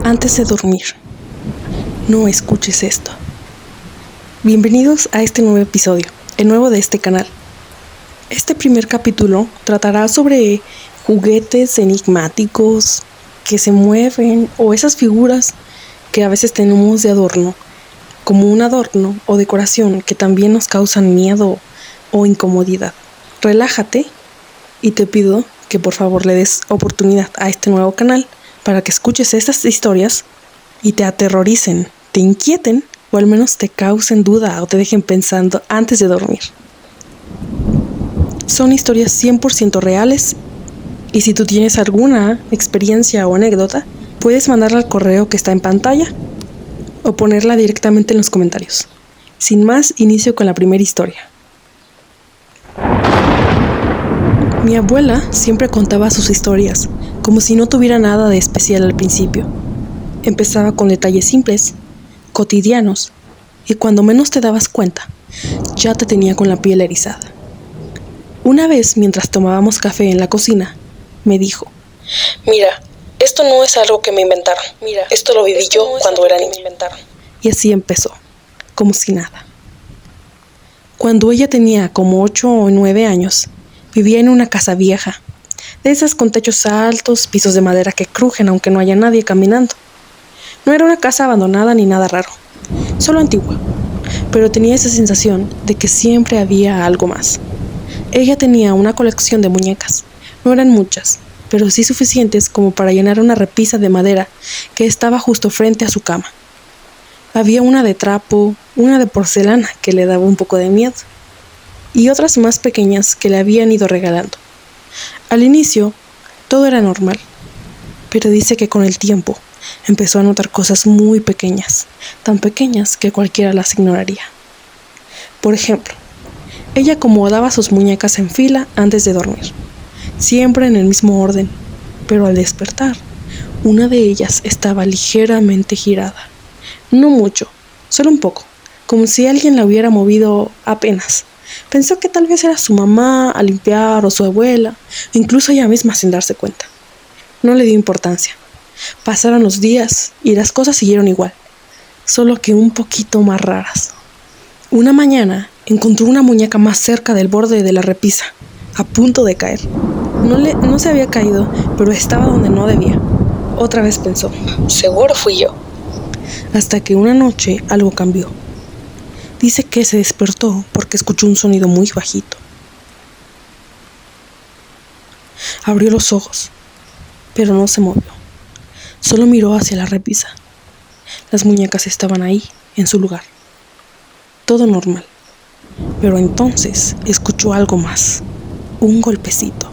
Antes de dormir, no escuches esto. Bienvenidos a este nuevo episodio, el nuevo de este canal. Este primer capítulo tratará sobre juguetes enigmáticos que se mueven o esas figuras que a veces tenemos de adorno, como un adorno o decoración que también nos causan miedo o incomodidad. Relájate y te pido que por favor le des oportunidad a este nuevo canal para que escuches estas historias y te aterroricen, te inquieten o al menos te causen duda o te dejen pensando antes de dormir. Son historias 100% reales y si tú tienes alguna experiencia o anécdota, puedes mandarla al correo que está en pantalla o ponerla directamente en los comentarios. Sin más, inicio con la primera historia. Mi abuela siempre contaba sus historias, como si no tuviera nada de especial al principio. Empezaba con detalles simples, cotidianos, y cuando menos te dabas cuenta, ya te tenía con la piel erizada. Una vez, mientras tomábamos café en la cocina, me dijo: "Mira, esto no es algo que me inventaron. Mira, esto lo viví yo cuando era niña". Y así empezó, como si nada. Cuando ella tenía como 8 o 9 años, vivía en una casa vieja, de esas con techos altos, pisos de madera que crujen aunque no haya nadie caminando. No era una casa abandonada ni nada raro, solo antigua, pero tenía esa sensación de que siempre había algo más. Ella tenía una colección de muñecas, no eran muchas, pero sí suficientes como para llenar una repisa de madera que estaba justo frente a su cama. Había una de trapo, una de porcelana que le daba un poco de miedo, y otras más pequeñas que le habían ido regalando. Al inicio, todo era normal, pero dice que con el tiempo empezó a notar cosas muy pequeñas, tan pequeñas que cualquiera las ignoraría. Por ejemplo, ella acomodaba sus muñecas en fila antes de dormir, siempre en el mismo orden, pero al despertar, una de ellas estaba ligeramente girada. No mucho, solo un poco, como si alguien la hubiera movido apenas. Pensó que tal vez era su mamá a limpiar o su abuela, o incluso ella misma sin darse cuenta. No le dio importancia. Pasaron los días y las cosas siguieron igual, solo que un poquito más raras. Una mañana encontró una muñeca más cerca del borde de la repisa, a punto de caer. No se había caído, pero estaba donde no debía. Otra vez pensó: seguro fui yo. Hasta que una noche algo cambió. Dice que se despertó porque escuchó un sonido muy bajito. Abrió los ojos, pero no se movió. Solo miró hacia la repisa. Las muñecas estaban ahí, en su lugar. Todo normal. Pero entonces escuchó algo más. Un golpecito.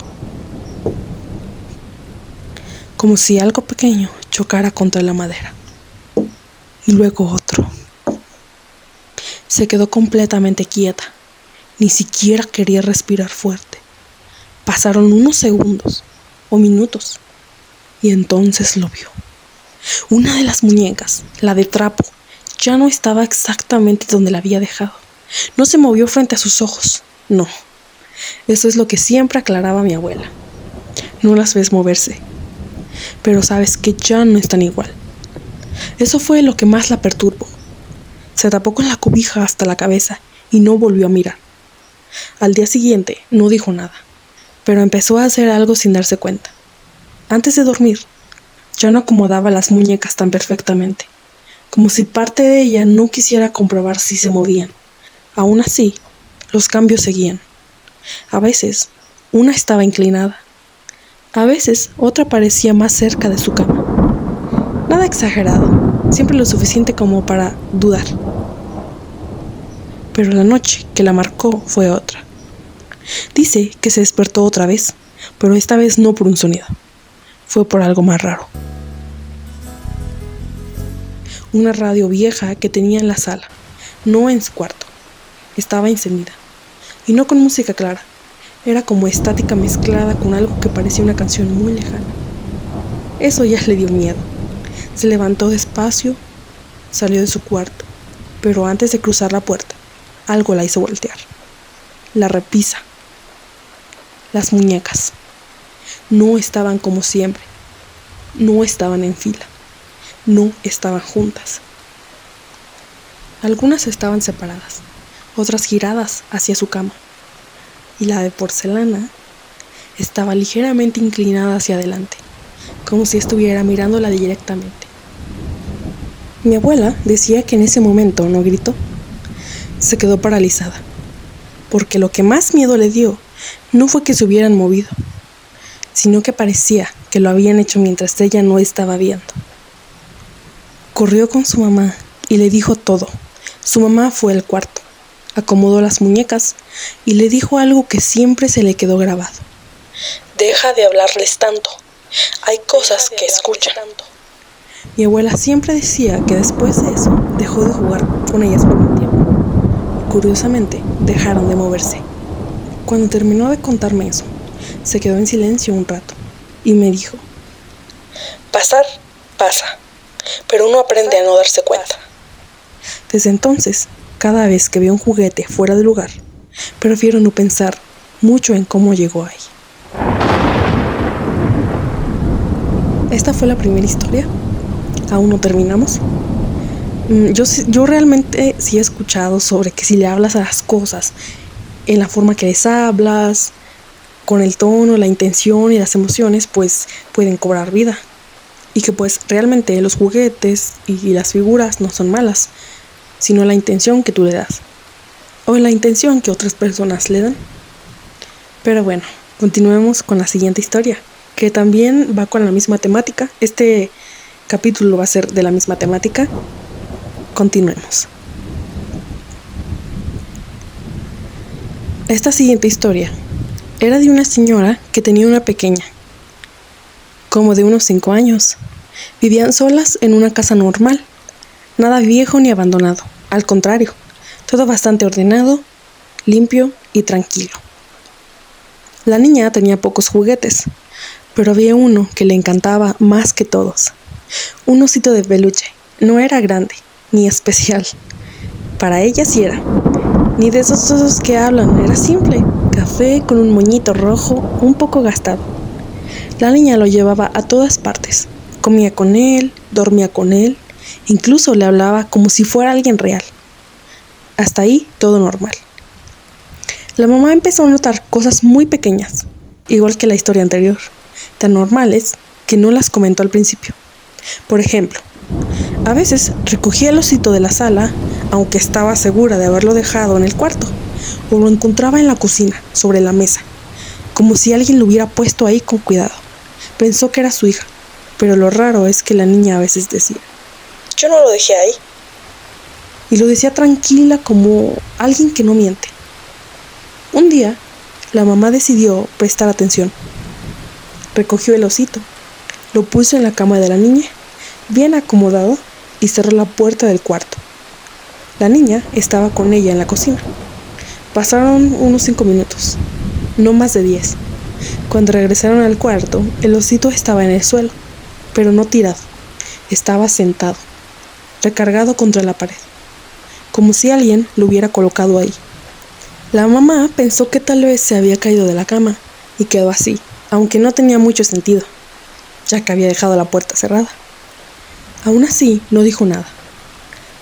Como si algo pequeño chocara contra la madera. Y luego otro. Se quedó completamente quieta. Ni siquiera quería respirar fuerte. Pasaron unos segundos o minutos y entonces lo vio. Una de las muñecas, la de trapo, ya no estaba exactamente donde la había dejado. No se movió frente a sus ojos. No. Eso es lo que siempre aclaraba mi abuela. No las ves moverse, pero sabes que ya no están igual. Eso fue lo que más la perturbó. Se tapó con la cobija hasta la cabeza y no volvió a mirar. Al día siguiente no dijo nada, pero empezó a hacer algo sin darse cuenta. Antes de dormir, ya no acomodaba las muñecas tan perfectamente, como si parte de ella no quisiera comprobar si se movían. Aún así, los cambios seguían. A veces, una estaba inclinada. A veces, otra parecía más cerca de su cama. Nada exagerado, siempre lo suficiente como para dudar. Pero la noche que la marcó fue otra. Dice que se despertó otra vez, pero esta vez no por un sonido. Fue por algo más raro. Una radio vieja que tenía en la sala, no en su cuarto. Estaba encendida, y no con música clara. Era como estática mezclada con algo que parecía una canción muy lejana. Eso ya le dio miedo. Se levantó despacio, salió de su cuarto, pero antes de cruzar la puerta, algo la hizo voltear. La repisa. Las muñecas. No estaban como siempre. No estaban en fila. no estaban juntas. Algunas estaban separadas, otras giradas hacia su cama, y la de porcelana estaba ligeramente inclinada hacia adelante, como si estuviera mirándola directamente. Mi abuela decía que en ese momento no gritó, se quedó paralizada, porque lo que más miedo le dio no fue que se hubieran movido, sino que parecía que lo habían hecho mientras ella no estaba viendo. Corrió con su mamá y le dijo todo. Su mamá fue al cuarto, acomodó las muñecas y le dijo algo que siempre se le quedó grabado. Deja de hablarles tanto. Hay cosas que escuchan. Mi abuela siempre decía que después de eso dejó de jugar con ellas por un tiempo. Curiosamente, dejaron de moverse. Cuando terminó de contarme eso, se quedó en silencio un rato y me dijo: Pasar, pasa, pero uno aprende a no darse cuenta. Desde entonces, cada vez que veo un juguete fuera de lugar, prefiero no pensar mucho en cómo llegó ahí. Esta fue la primera historia. Aún no terminamos. Yo realmente sí he escuchado sobre que si le hablas a las cosas en la forma que les hablas, con el tono, la intención y las emociones, pues pueden cobrar vida. Y que pues realmente los juguetes y las figuras no son malas, sino la intención que tú le das, o la intención que otras personas le dan. Pero bueno, continuemos con la siguiente historia, que también va con la misma temática. Este capítulo va a ser de la misma temática. Continuemos. Esta siguiente historia era de una señora que tenía una pequeña, como de unos 5 años. Vivían solas en una casa normal, nada viejo ni abandonado, al contrario, todo bastante ordenado, limpio y tranquilo. La niña tenía pocos juguetes, pero había uno que le encantaba más que todos. Un osito de peluche. No era grande, ni especial. Para ella sí era. Ni de esos osos que hablan, era simple, café con un moñito rojo, un poco gastado. La niña lo llevaba a todas partes. Comía con él, dormía con él, incluso le hablaba como si fuera alguien real. Hasta ahí todo normal. La mamá empezó a notar cosas muy pequeñas, igual que la historia anterior, tan normales que no las comentó al principio. Por ejemplo, a veces recogía el osito de la sala, aunque estaba segura de haberlo dejado en el cuarto, o lo encontraba en la cocina, sobre la mesa, como si alguien lo hubiera puesto ahí con cuidado. Pensó que era su hija, pero lo raro es que la niña a veces decía: Yo no lo dejé ahí. Y lo decía tranquila, como alguien que no miente. Un día, la mamá decidió prestar atención. Recogió el osito, lo puso en la cama de la niña, bien acomodado, y cerró la puerta del cuarto. La niña estaba con ella en la cocina. Pasaron unos 5 minutos, no más de 10. Cuando regresaron al cuarto, el osito estaba en el suelo, pero no tirado. Estaba sentado, recargado contra la pared, como si alguien lo hubiera colocado ahí. La mamá pensó que tal vez se había caído de la cama y quedó así, aunque no tenía mucho sentido, ya que había dejado la puerta cerrada. Aún así, no dijo nada.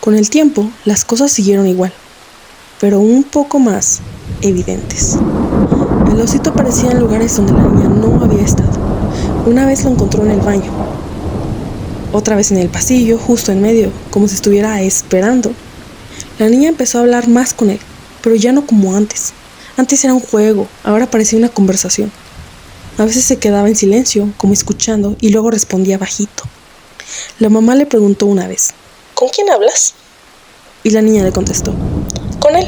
Con el tiempo, las cosas siguieron igual, pero un poco más evidentes. El osito aparecía en lugares donde la niña no había estado. Una vez lo encontró en el baño, otra vez en el pasillo, justo en medio, como si estuviera esperando. La niña empezó a hablar más con él, pero ya no como antes. Antes era un juego, ahora parecía una conversación. A veces se quedaba en silencio, como escuchando, y luego respondía bajito. La mamá le preguntó una vez: ¿Con quién hablas? Y la niña le contestó: Con él.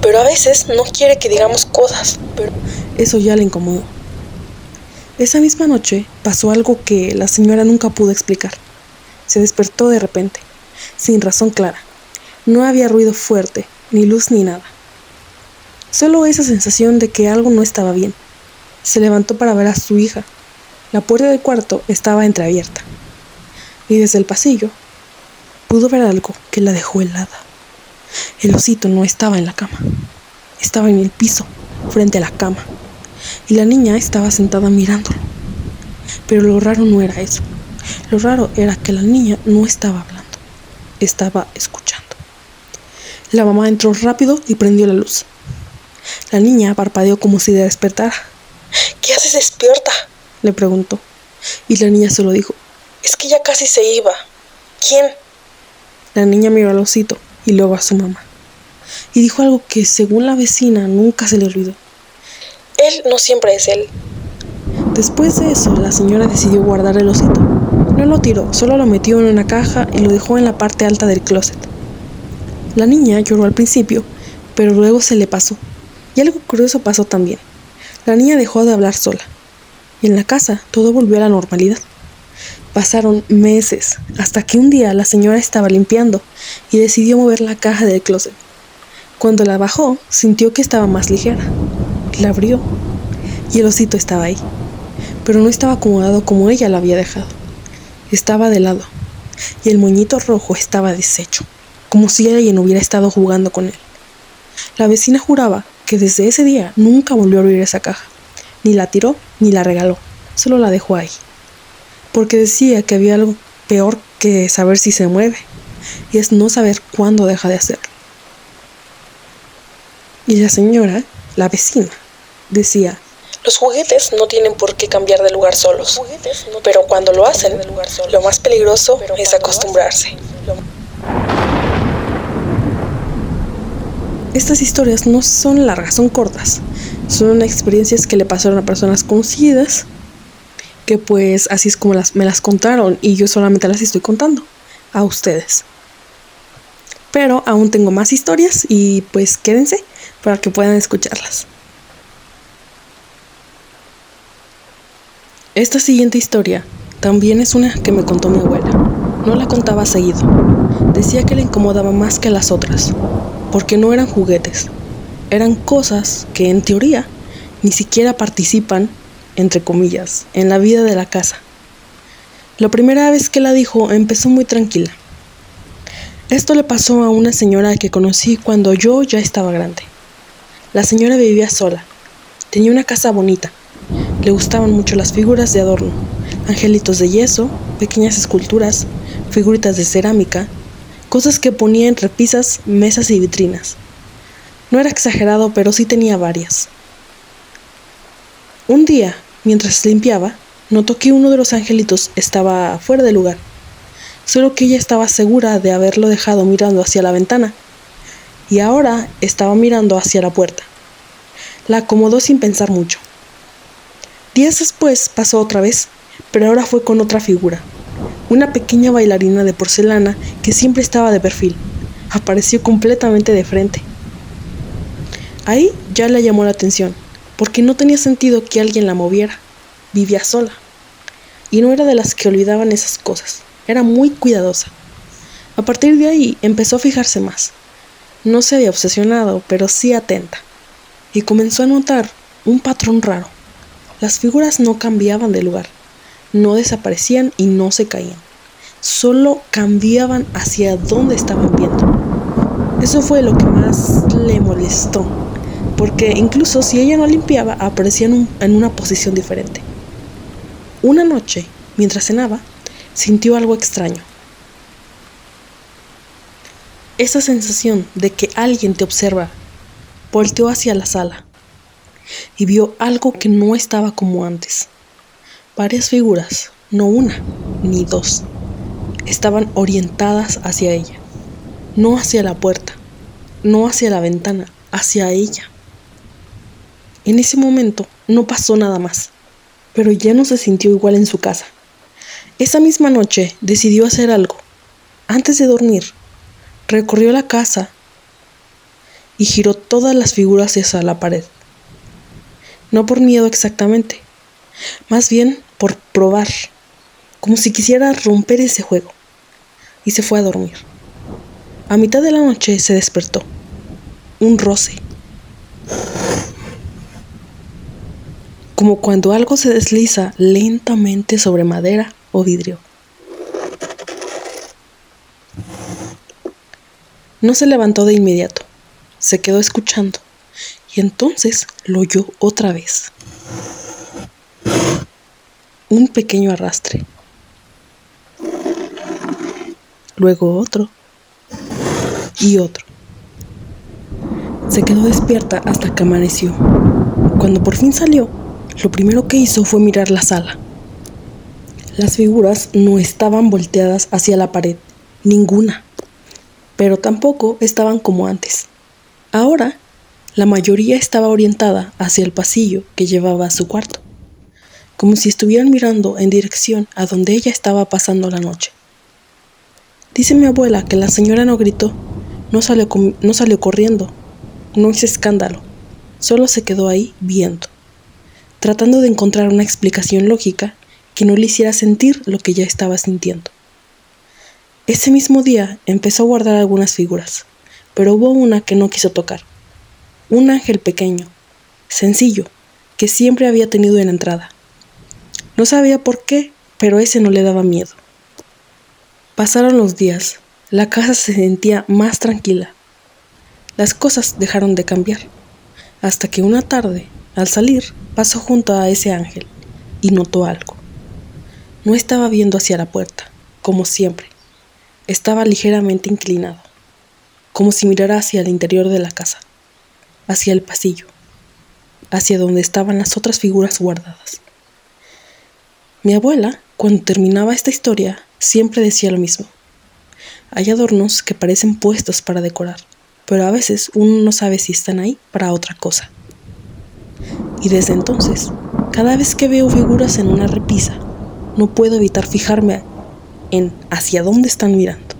Pero a veces no quiere que digamos cosas. Pero eso ya le incomodó. Esa misma noche pasó algo que la señora nunca pudo explicar. Se despertó de repente, sin razón clara. No había ruido fuerte, ni luz ni nada. Solo esa sensación de que algo no estaba bien. Se levantó para ver a su hija. La puerta del cuarto estaba entreabierta. Y desde el pasillo pudo ver algo que la dejó helada. El osito no estaba en la cama. Estaba en el piso, frente a la cama. Y la niña estaba sentada mirándolo. Pero lo raro no era eso. Lo raro era que la niña no estaba hablando, estaba escuchando. La mamá entró rápido y prendió la luz. La niña parpadeó como si despertara. ¿Qué haces despierta?, le preguntó, y la niña solo dijo: es que ya casi se iba. ¿Quién? La niña miró al osito y luego a su mamá, y dijo algo que según la vecina nunca se le olvidó. Él no siempre es él. Después de eso, la señora decidió guardar el osito. No lo tiró, solo lo metió en una caja y lo dejó en la parte alta del closet. La niña lloró al principio, pero luego se le pasó. Y algo curioso pasó también. La niña dejó de hablar sola. Y en la casa todo volvió a la normalidad. Pasaron meses, hasta que un día la señora estaba limpiando y decidió mover la caja del closet. Cuando la bajó, sintió que estaba más ligera. La abrió y el osito estaba ahí, pero no estaba acomodado como ella lo había dejado. Estaba de lado y el moñito rojo estaba deshecho, como si alguien hubiera estado jugando con él. La vecina juraba que desde ese día nunca volvió a abrir esa caja. Ni la tiró ni la regaló, solo la dejó ahí. Porque decía que había algo peor que saber si se mueve, y es no saber cuándo deja de hacerlo. Y la señora, la vecina, decía: los juguetes no tienen por qué cambiar de lugar solos, pero cuando lo hacen, lo más peligroso es acostumbrarse. Estas historias no son largas, son cortas. Son experiencias que le pasaron a personas conocidas, que pues así es como me las contaron y yo solamente las estoy contando a ustedes. Pero aún tengo más historias y pues quédense para que puedan escucharlas. Esta siguiente historia también es una que me contó mi abuela. No la contaba seguido. Decía que le incomodaba más que las otras, porque no eran juguetes. Eran cosas que en teoría ni siquiera participan, entre comillas, en la vida de la casa. La primera vez que la dijo empezó muy tranquila. Esto le pasó a una señora que conocí cuando yo ya estaba grande. La señora vivía sola. Tenía una casa bonita. Le gustaban mucho las figuras de adorno, angelitos de yeso, pequeñas esculturas, figuritas de cerámica, cosas que ponía en repisas, mesas y vitrinas. No era exagerado, pero sí tenía varias. Un día, mientras limpiaba, notó que uno de los angelitos estaba fuera de lugar, solo que ella estaba segura de haberlo dejado mirando hacia la ventana, y ahora estaba mirando hacia la puerta. La acomodó sin pensar mucho. Días después pasó otra vez, pero ahora fue con otra figura. Una pequeña bailarina de porcelana que siempre estaba de perfil. Apareció completamente de frente. Ahí ya le llamó la atención, porque no tenía sentido que alguien la moviera. Vivía sola. Y no era de las que olvidaban esas cosas. Era muy cuidadosa. A partir de ahí empezó a fijarse más. No se había obsesionado, pero sí atenta. Y comenzó a notar un patrón raro. Las figuras no cambiaban de lugar, no desaparecían y no se caían. Solo cambiaban hacia dónde estaban viendo. Eso fue lo que más le molestó, porque incluso si ella no limpiaba, aparecían en una posición diferente. Una noche, mientras cenaba, sintió algo extraño. Esa sensación de que alguien te observa. Volteó hacia la sala y vio algo que no estaba como antes. Varias figuras, no una ni dos, estaban orientadas hacia ella, no hacia la puerta, no hacia la ventana, hacia ella. En ese momento no pasó nada más, pero ya no se sintió igual en su casa. Esa misma noche decidió hacer algo. Antes de dormir, recorrió la casa y giró todas las figuras hacia la pared. No por miedo exactamente, más bien por probar, como si quisiera romper ese juego, y se fue a dormir. A mitad de la noche se despertó. Un roce. Como cuando algo se desliza lentamente sobre madera o vidrio. No se levantó de inmediato. Se quedó escuchando. Y entonces lo oyó otra vez. Un pequeño arrastre. luego otro y otro. Se quedó despierta hasta que amaneció. Cuando por fin salió, lo primero que hizo fue mirar la sala. Las figuras no estaban volteadas hacia la pared, ninguna, pero tampoco estaban como antes. Ahora, la mayoría estaba orientada hacia el pasillo que llevaba a su cuarto, como si estuvieran mirando en dirección a donde ella estaba pasando la noche. Dice mi abuela que la señora no gritó, no salió corriendo, no hizo escándalo, solo se quedó ahí viendo, tratando de encontrar una explicación lógica que no le hiciera sentir lo que ya estaba sintiendo. Ese mismo día empezó a guardar algunas figuras, pero hubo una que no quiso tocar. Un ángel pequeño, sencillo, que siempre había tenido en la entrada. No sabía por qué, pero ese no le daba miedo. Pasaron los días, la casa se sentía más tranquila. Las cosas dejaron de cambiar, hasta que una tarde, al salir, pasó junto a ese ángel y notó algo. No estaba viendo hacia la puerta, como siempre. Estaba ligeramente inclinado, como si mirara hacia el interior de la casa, hacia el pasillo, hacia donde estaban las otras figuras guardadas. Mi abuela, cuando terminaba esta historia, siempre decía lo mismo. Hay adornos que parecen puestos para decorar, pero a veces uno no sabe si están ahí para otra cosa. Y desde entonces, cada vez que veo figuras en una repisa, no puedo evitar fijarme en hacia dónde están mirando.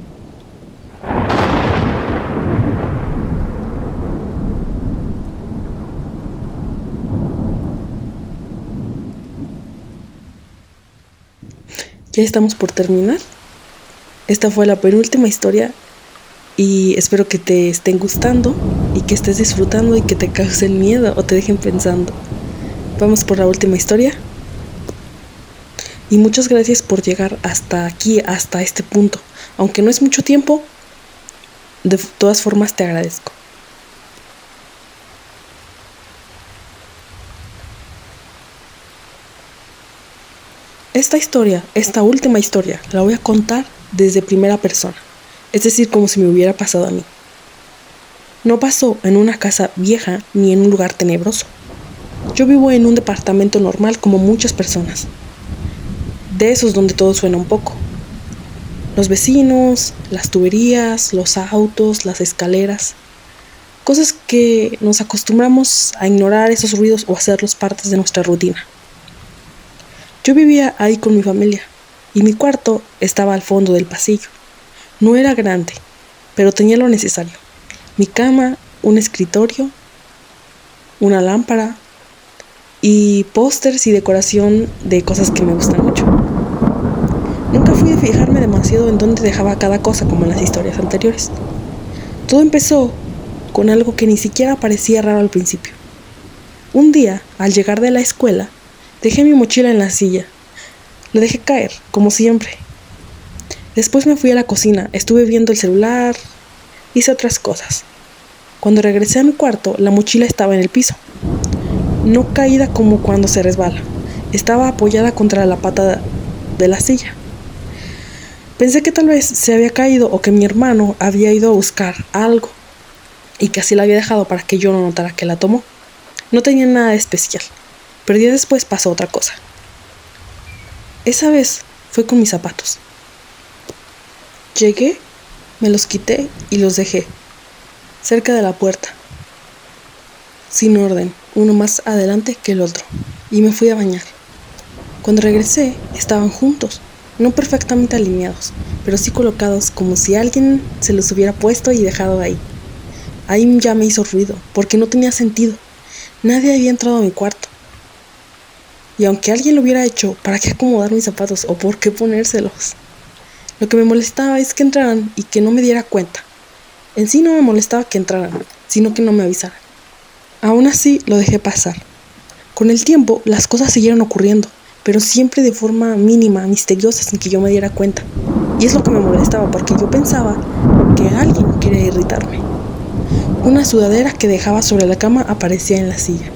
Ya estamos por terminar. Esta fue la penúltima historia y espero que te estén gustando y que estés disfrutando y que te causen miedo o te dejen pensando. Vamos por la última historia. Y muchas gracias por llegar hasta aquí, hasta este punto. Aunque no es mucho tiempo, de todas formas te agradezco. Esta última historia, la voy a contar desde primera persona. Es decir, como si me hubiera pasado a mí. No pasó en una casa vieja ni en un lugar tenebroso. Yo vivo en un departamento normal como muchas personas. De esos donde todo suena un poco. Los vecinos, las tuberías, los autos, las escaleras. Cosas que nos acostumbramos a ignorar esos ruidos o hacerlos partes de nuestra rutina. Yo vivía ahí con mi familia y mi cuarto estaba al fondo del pasillo. No era grande, pero tenía lo necesario. Mi cama, un escritorio, una lámpara y pósters y decoración de cosas que me gustan mucho. Nunca fui de fijarme demasiado en dónde dejaba cada cosa como en las historias anteriores. Todo empezó con algo que ni siquiera parecía raro al principio. Un día, al llegar de la escuela, dejé mi mochila en la silla. La dejé caer, como siempre. Después me fui a la cocina, estuve viendo el celular, hice otras cosas. Cuando regresé a mi cuarto, la mochila estaba en el piso. No caída como cuando se resbala. Estaba apoyada contra la pata de la silla. Pensé que tal vez se había caído o que mi hermano había ido a buscar algo y que así la había dejado para que yo no notara que la tomó. No tenía nada de especial, pero días después pasó otra cosa. Esa vez fue con mis zapatos. Llegué, me los quité y los dejé cerca de la puerta, sin orden, uno más adelante que el otro, y me fui a bañar. Cuando regresé, estaban juntos. No perfectamente alineados, pero sí colocados como si alguien se los hubiera puesto y dejado ahí. Ahí ya me hizo ruido, porque no tenía sentido. Nadie había entrado a mi cuarto. Y aunque alguien lo hubiera hecho, ¿para qué acomodar mis zapatos o por qué ponérselos? Lo que me molestaba es que entraran y que no me diera cuenta. En sí no me molestaba que entraran, sino que no me avisaran. Aún así lo dejé pasar. Con el tiempo las cosas siguieron ocurriendo, pero siempre de forma mínima, misteriosa, sin que yo me diera cuenta. Y es lo que me molestaba, porque yo pensaba que alguien quería irritarme. Una sudadera que dejaba sobre la cama aparecía en la silla.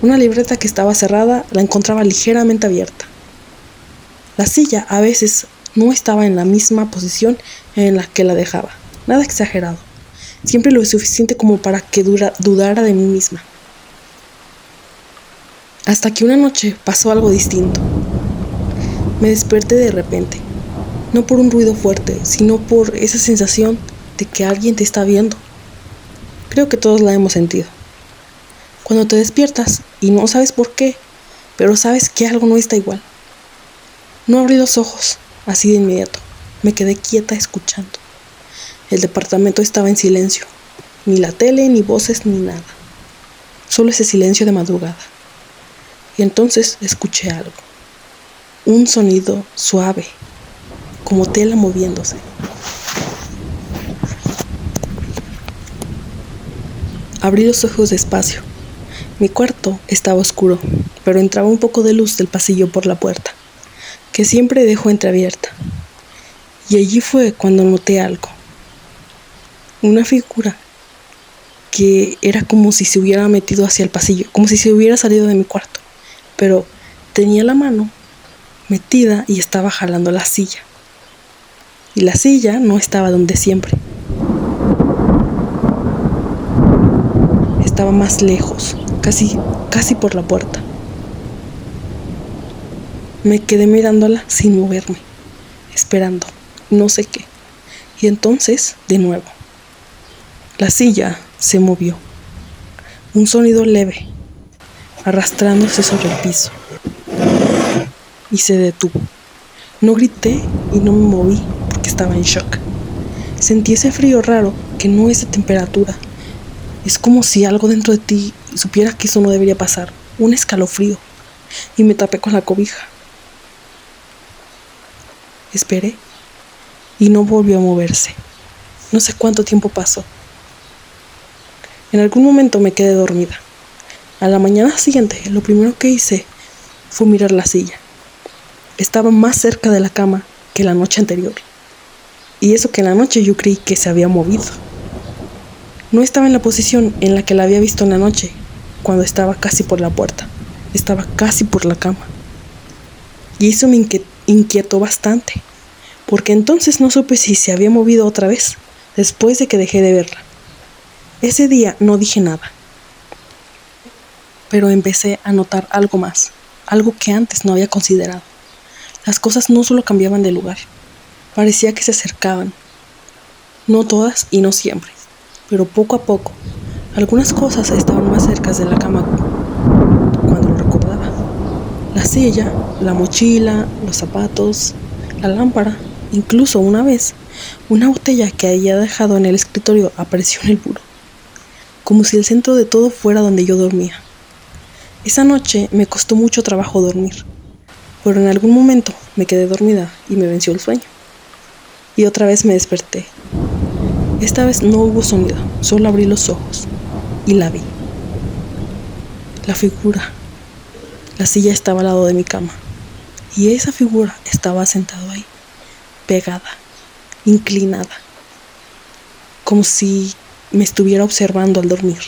Una libreta que estaba cerrada la encontraba ligeramente abierta. La silla a veces no estaba en la misma posición en la que la dejaba. Nada exagerado. Siempre lo suficiente como para que dudara de mí misma. Hasta que una noche pasó algo distinto. Me desperté de repente. No por un ruido fuerte, sino por esa sensación de que alguien te está viendo. Creo que todos la hemos sentido. Cuando te despiertas y no sabes por qué, pero sabes que algo no está igual. No abrí los ojos, así de inmediato. Me quedé quieta escuchando. El departamento estaba en silencio. Ni la tele, ni voces, ni nada. Solo ese silencio de madrugada. Y entonces escuché algo. Un sonido suave, como tela moviéndose. Abrí los ojos despacio. Mi cuarto estaba oscuro, pero entraba un poco de luz del pasillo por la puerta, que siempre dejo entreabierta. Y allí fue cuando noté algo. Una figura que era como si se hubiera metido hacia el pasillo, como si se hubiera salido de mi cuarto, pero tenía la mano metida y estaba jalando la silla. Y la silla no estaba donde siempre. Estaba más lejos, casi por la puerta. Me quedé mirándola sin moverme, esperando, no sé qué. Y entonces, de nuevo, la silla se movió. Un sonido leve, arrastrándose sobre el piso. Y se detuvo. No grité y no me moví porque estaba en shock. Sentí ese frío raro que no es de temperatura. Es como si algo dentro de ti supiera que eso no debería pasar. Un escalofrío. Y me tapé con la cobija. Esperé y no volvió a moverse. No sé cuánto tiempo pasó. En algún momento me quedé dormida. A la mañana siguiente, lo primero que hice fue mirar la silla. Estaba más cerca de la cama que la noche anterior. Y eso que en la noche yo creí que se había movido. No estaba en la posición en la que la había visto en la noche, cuando estaba casi por la puerta. Estaba casi por la cama. Y eso me inquietó bastante, porque entonces no supe si se había movido otra vez, después de que dejé de verla. Ese día no dije nada, pero empecé a notar algo más, algo que antes no había considerado. Las cosas no solo cambiaban de lugar, parecía que se acercaban. No todas y no siempre, pero poco a poco. Algunas cosas estaban más cerca de la cama cuando lo recordaba. La silla, la mochila, los zapatos, la lámpara. Incluso una vez, una botella que había dejado en el escritorio apareció en el buró, como si el centro de todo fuera donde yo dormía. Esa noche me costó mucho trabajo dormir, pero en algún momento me quedé dormida y me venció el sueño. Y otra vez me desperté. Esta vez no hubo sonido, solo abrí los ojos y la vi. La figura. La silla estaba al lado de mi cama y esa figura estaba sentada ahí, pegada, inclinada, como si me estuviera observando al dormir.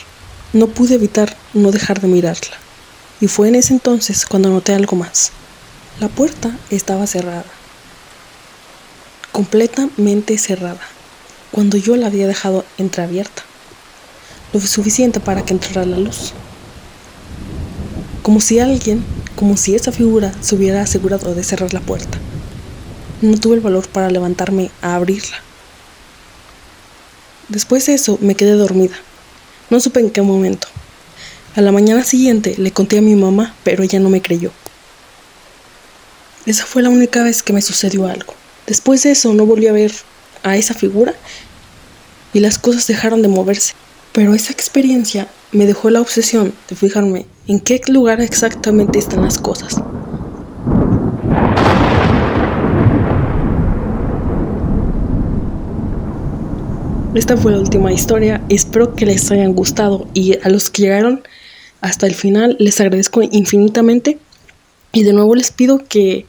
No pude evitar no dejar de mirarla, y fue en ese entonces cuando noté algo más. La puerta estaba cerrada, completamente cerrada, cuando yo la había dejado entreabierta, lo suficiente para que entrara la luz. Como si esa figura se hubiera asegurado de cerrar la puerta. No tuve el valor para levantarme a abrirla. Después de eso me quedé dormida. No supe en qué momento. A la mañana siguiente le conté a mi mamá, pero ella no me creyó. Esa fue la única vez que me sucedió algo. Después de eso no volví a ver a esa figura y las cosas dejaron de moverse. Pero esa experiencia me dejó la obsesión de fijarme en qué lugar exactamente están las cosas. Esta fue la última historia. Espero que les hayan gustado y a los que llegaron hasta el final les agradezco infinitamente. Y de nuevo les pido que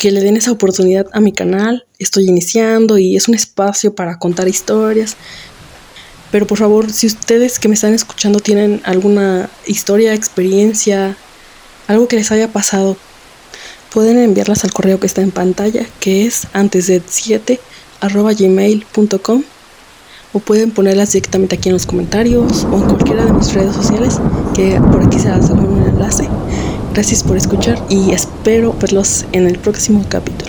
le den esa oportunidad a mi canal. Estoy iniciando y es un espacio para contar historias. Pero por favor, si ustedes que me están escuchando tienen alguna historia, experiencia, algo que les haya pasado, pueden enviarlas al correo que está en pantalla, que es antesde7@gmail.com, o pueden ponerlas directamente aquí en los comentarios o en cualquiera de mis redes sociales, que por aquí se las dejo un enlace. Gracias por escuchar y espero verlos en el próximo capítulo.